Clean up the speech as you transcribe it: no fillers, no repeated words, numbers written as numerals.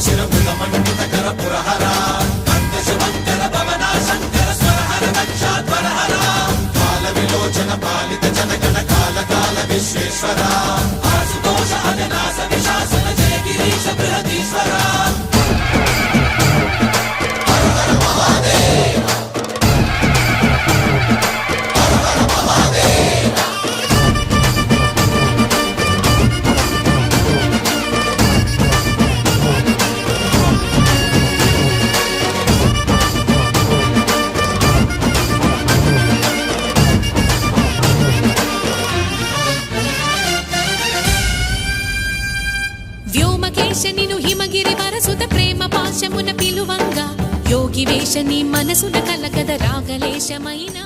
शिरमृतमण्डितकर पुरहरा कण्ठशुभङ्कर भवना शङ्कर स्वरहर दक्षाध्वरहरा कालविलोचन पालित जनगण काल विश्वेश्वरा आशुतोष अविनाश विशासन जय गिरीश बृहदीश्वरा వ్యోమకేశ నిను హిమగిరి వరసుత ప్రేమ పాశమున పిలువంగా యోగి వేష నీ మనసున కలగద రాగలేశమైనా